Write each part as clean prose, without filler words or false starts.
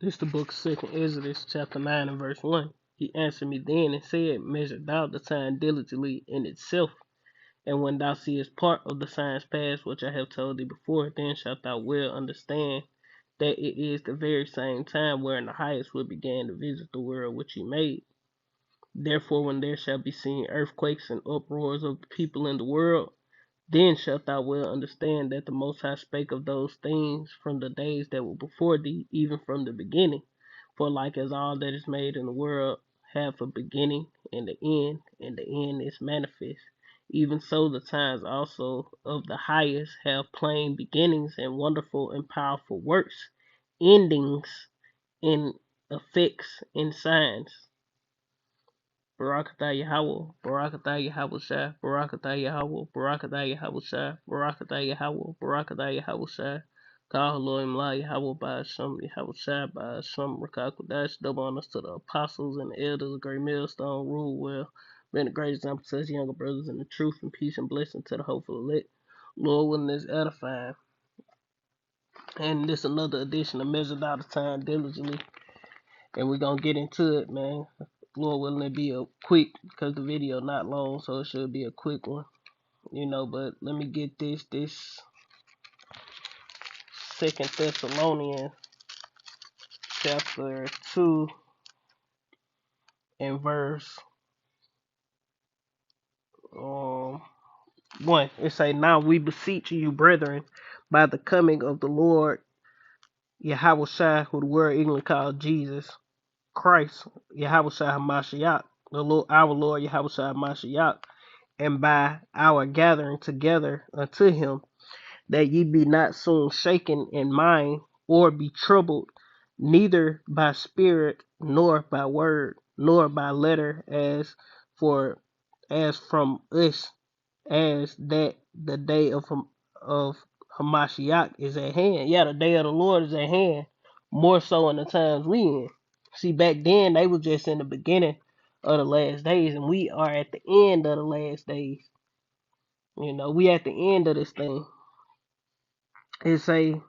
This is the book of 2nd Exodus, chapter 9 and verse 1. He answered me then and said, Measure thou the time diligently in itself, and when thou seest part of the signs past which I have told thee before, then shalt thou well understand that it is the very same time wherein the highest will begin to visit the world which he made. Therefore, when there shall be seen earthquakes and uproars of the people in the world, then shalt thou well understand that the Most High spake of those things from the days that were before thee, even from the beginning. For like as all that is made in the world hath a beginning and and the end is manifest, even so the times also of the highest have plain beginnings and wonderful and powerful works, endings in effects and signs. Barakatah Yahweh, Barakatah Yahweh Shai, Barakatah Yahweh, Barakatah Yahweh Shai, Barakatah Yahweh, Barakatah Yahweh Shai, Kah Elohim La Yahweh by Hashem, Yahweh Shai by Hashem, Rakakwadash, double honors to the apostles and the elders of Great Millstone, rule well, being a great example to us younger brothers in the truth and peace and blessing to the hopeful elect. Lord willing is edifying. And this another edition of Measured Out of Time Diligently. And we're gonna get into it, man. Lord willing, it be a quick because the video not long, so it should be a quick one, But let me get this Second Thessalonians chapter 2 and verse 1. It say, "Now we beseech you, brethren, by the coming of the Lord Yahweh Shai, who the world England called Jesus Christ, Yahweh Shai Hamashiach, the Lord, our Lord Yahweh Shai Hamashiach, and by our gathering together unto him, that ye be not soon shaken in mind, or be troubled, neither by spirit, nor by word, nor by letter, as from us, as that the day of Hamashiach is at hand." Yeah, the day of the Lord is at hand, more so in the times we in. See, back then they was just in the beginning of the last days, and we are at the end of the last days. We at the end of this thing. It's a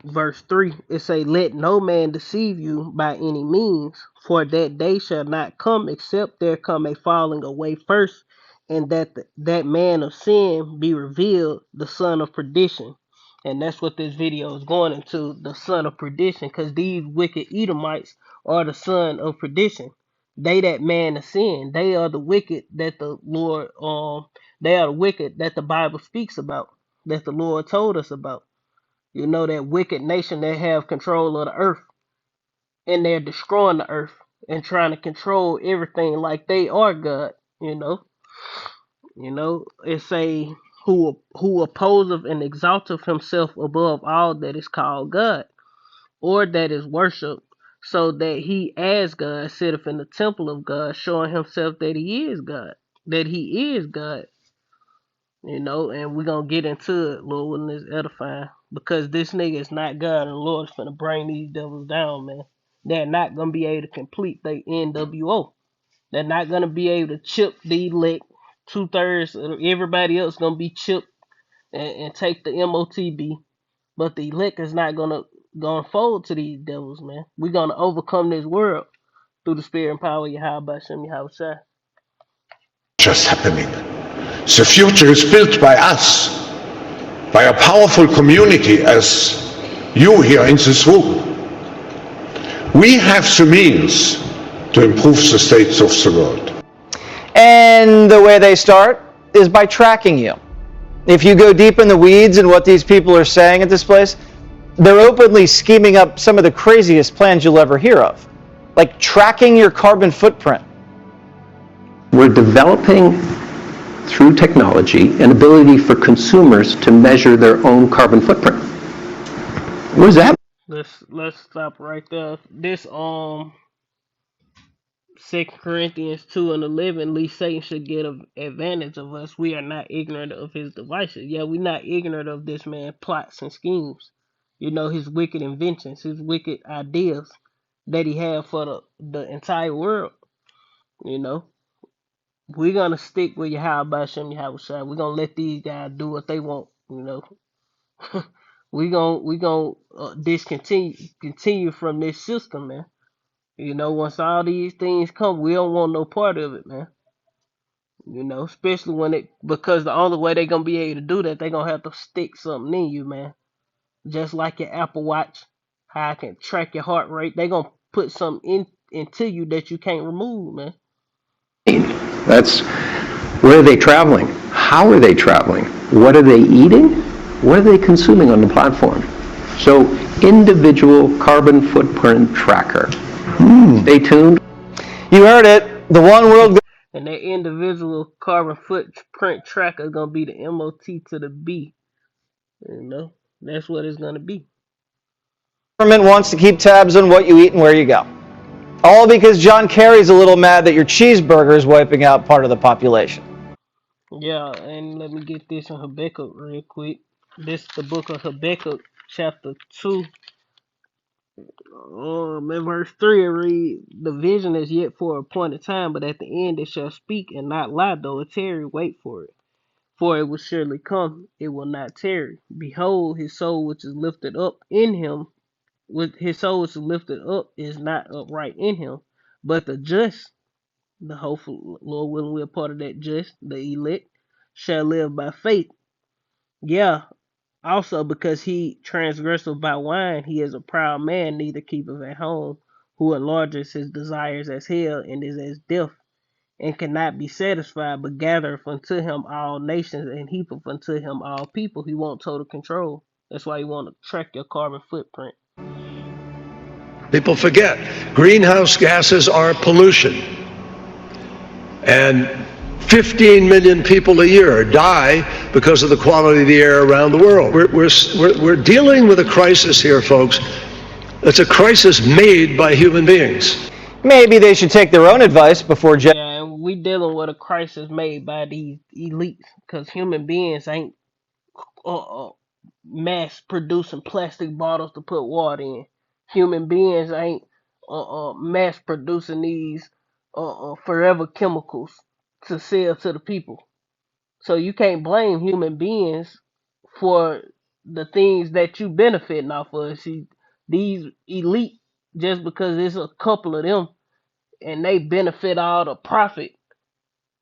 verse 3. It say, "Let no man deceive you by any means, for that day shall not come except there come a falling away first, and that man of sin be revealed, the son of perdition." And that's what this video is going into, the son of perdition, because these wicked Edomites are the son of perdition. They that man of sin. They are the wicked that the Lord they are the wicked that the Bible speaks about, that the Lord told us about. That wicked nation that have control of the earth, and they're destroying the earth and trying to control everything like they are God. It's a who opposeth and exalteth himself above all that is called God, or that is worshipped, so that he as God sitteth in the temple of God, showing himself that he is God, that he is God. And we're gonna get into it, Lord, when it's edifying. Because this nigga is not God, and the Lord's finna bring these devils down, man. They're not gonna be able to complete their NWO. They're not gonna be able to chip the elect. 2/3 of everybody else gonna be chipped and take the MOTB. But the elect is not gonna fold to these devils, man. We're gonna overcome this world through the spirit and power of Yahweh Shem Yahweh Shai. Just happening. The future is built by us, by a powerful community as you here in this room. We have the means to improve the states of the world. And the way they start is by tracking you. If you go deep in the weeds in what these people are saying at this place, they're openly scheming up some of the craziest plans you'll ever hear of, like tracking your carbon footprint. We're developing, through technology, an ability for consumers to measure their own carbon footprint. What does that mean? Let's stop right there. This 2 Corinthians 2:11, least Satan should get an advantage of us. We are not ignorant of his devices. Yeah, we're not ignorant of this man's plots and schemes. His wicked inventions, his wicked ideas that he had for the entire world. You know, we're gonna stick with Yahweh Shem Yahweh Shai. We're gonna let these guys do what they want. We gon' discontinue continue from this system, man. Once all these things come, we don't want no part of it, man. Especially because the only way they gonna be able to do that, they gonna have to stick something in you, man. Just like your Apple Watch, how I can track your heart rate, they gonna put something into you that you can't remove, man. That's where are they traveling? How are they traveling? What are they eating? What are they consuming on the platform? So, individual carbon footprint tracker. Stay tuned. You heard it. The one world And that individual carbon footprint tracker is gonna be the MOT to the B. That's what it's gonna be. government wants to keep tabs on what you eat and where you go. All because John Kerry's a little mad that your cheeseburger is wiping out part of the population. Yeah, and let me get this in Habakkuk real quick. This is the book of Habakkuk, chapter 2. In verse 3 it reads, "The vision is yet for a appointed time, but at the end it shall speak and not lie, though it tarry, wait for it. For it will surely come, it will not tarry. Behold, his soul which is lifted up in him, with his soul which is lifted up is not upright in him. But the just, the hopeful, Lord willing, we're part of that just, the elect, shall live by faith. Yeah, also because he transgresseth by wine, he is a proud man, neither keepeth at home, who enlarges his desires as hell, and is as death, and cannot be satisfied, but gathereth unto him all nations, and heapeth unto him all people." He want total control. That's why he want to track your carbon footprint. People forget greenhouse gases are pollution. And 15 million people a year die because of the quality of the air around the world. We're dealing with a crisis here, folks. It's a crisis made by human beings. Maybe they should take their own advice before Yeah, and we dealing with a crisis made by these elites, because human beings ain't mass producing plastic bottles to put water in. Human beings ain't mass producing these forever chemicals to sell to the people. So you can't blame human beings for the things that you benefiting off of. See, these elite, just because it's a couple of them and they benefit all the profit,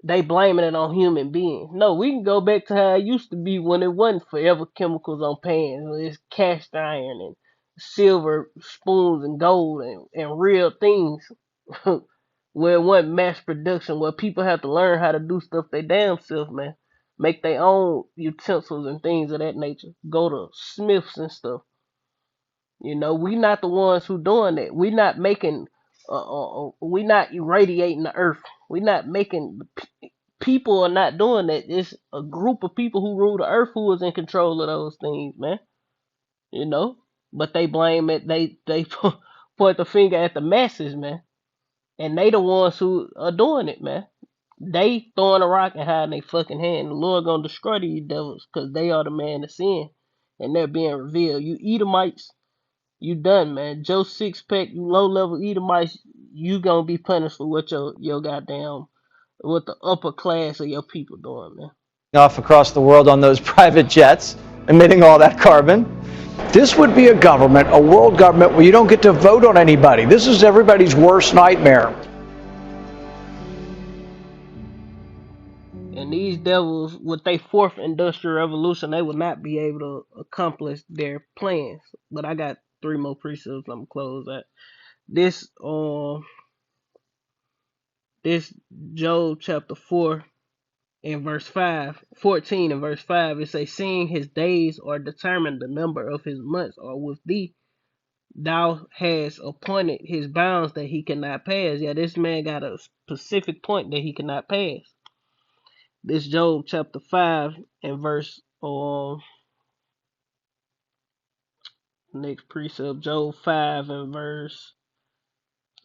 they blaming it on human beings. No, we can go back to how it used to be when it wasn't forever chemicals on pans. When it's cast iron and silver spoons and gold and real things. Where it wasn't mass production, where people have to learn how to do stuff they damn self, man. Make their own utensils and things of that nature. Go to Smiths and stuff. We not the ones who doing that. We not making, we not irradiating the earth. We not making people are not doing that. It's a group of people who rule the earth who is in control of those things, man. You know, but they blame it. They point the finger at the masses, man, and they the ones who are doing it, man. They throwing a rock and hiding their fucking hand. The Lord gonna destroy these devils because they are the man of sin, and they're being revealed. You Edomites, you done, man. Joe Sixpack, you low level Edomites, you gonna be punished for what your goddamn what the upper class of your people doing, man. off across the world on those private jets, emitting all that carbon. This would be a government, a world government, where you don't get to vote on anybody. This is everybody's worst nightmare. And these devils, with their fourth industrial revolution, they will not be able to accomplish their plans. But I got three more precepts. I'm gonna close that. This this Job chapter 4 and verse 5, 14 and verse 5, it says, "Seeing his days are determined, the number of his months are with thee. Thou hast appointed his bounds that he cannot pass." Yeah, this man got a specific point that he cannot pass. This Job chapter 5 and verse next precept, Job 5 and verse,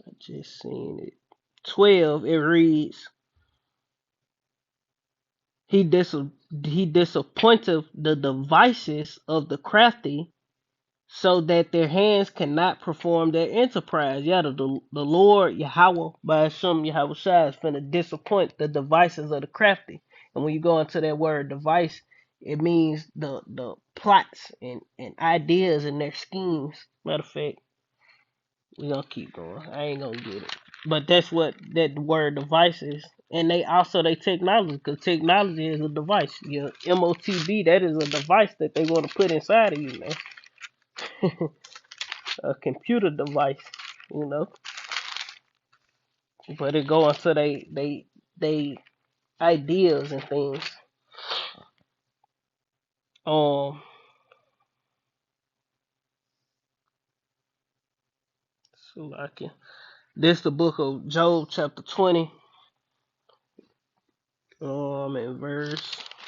I just seen it, 12, it reads, he disappointeth the devices of the crafty, so that their hands cannot perform their enterprise. Yeah, the Lord Yahweh by Hashem Yahweh Shai is finna disappoint the devices of the crafty. And when you go into that word device, It means the plots and ideas and their schemes. Matter of fact, we're gonna keep going. I ain't gonna get it. But that's what that word device is. And they also they technology, because technology is a device. Your MOTB, that is a device that they want to put inside of you, man. A computer device, you know. But it go into they ideas and things. So I can. This the book of Job, chapter 20. In verse.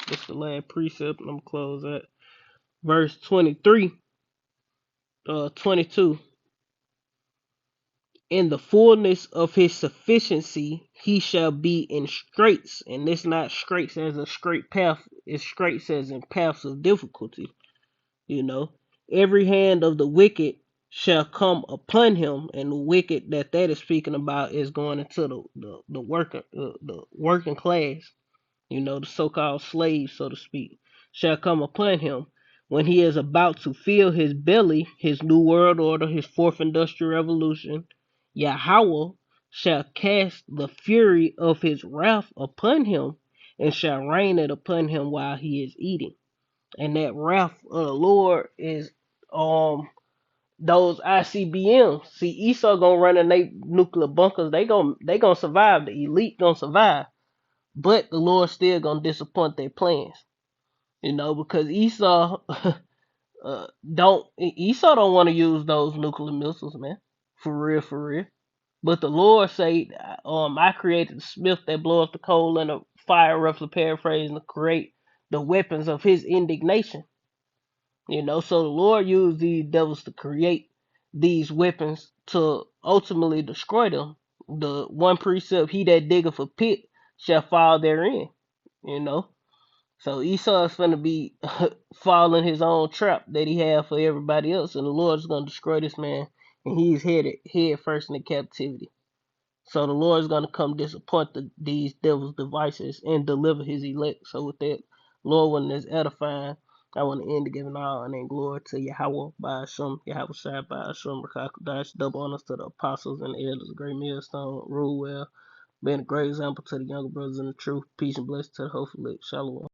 This the last precept. And I'm gonna close at verse 23. 22. In the fullness of his sufficiency, he shall be in straits, and this not straits as a straight path. It's straits as in paths of difficulty. You know, every hand of the wicked shall come upon him, and the wicked that is speaking about is going into the working class. You know, the so-called slaves, so to speak, shall come upon him when he is about to fill his belly, his new world order, his fourth industrial revolution. Yahweh shall cast the fury of his wrath upon him and shall rain it upon him while he is eating. And that wrath of the Lord is those ICBMs. See, Esau gonna run in they nuclear bunkers. They gonna survive. The elite gonna survive, but the Lord still gonna disappoint their plans. You know, because Esau don't Esau don't want to use those nuclear missiles, man. For real, for real. But the Lord say, I created the smith that blow up the coal and the fire, roughly paraphrasing, to create the weapons of his indignation. You know, so the Lord used these devils to create these weapons to ultimately destroy them. The one precept, he that diggeth a pit shall fall therein. You know. So Esau is gonna be falling his own trap that he had for everybody else, and the Lord is gonna destroy this man, and he's head first into captivity. So the Lord is gonna come disappoint these devil's devices and deliver his elect. So with that, Lord, when it's edifying, I want to end to giving all honor and glory to Yahweh by Hashem, Yahweh Shai by Hashem, Rakakadash, double honors to the apostles and the elders, great millstone, rule well, being a great example to the younger brothers in the truth. Peace and blessings to the whole elect. Shalom.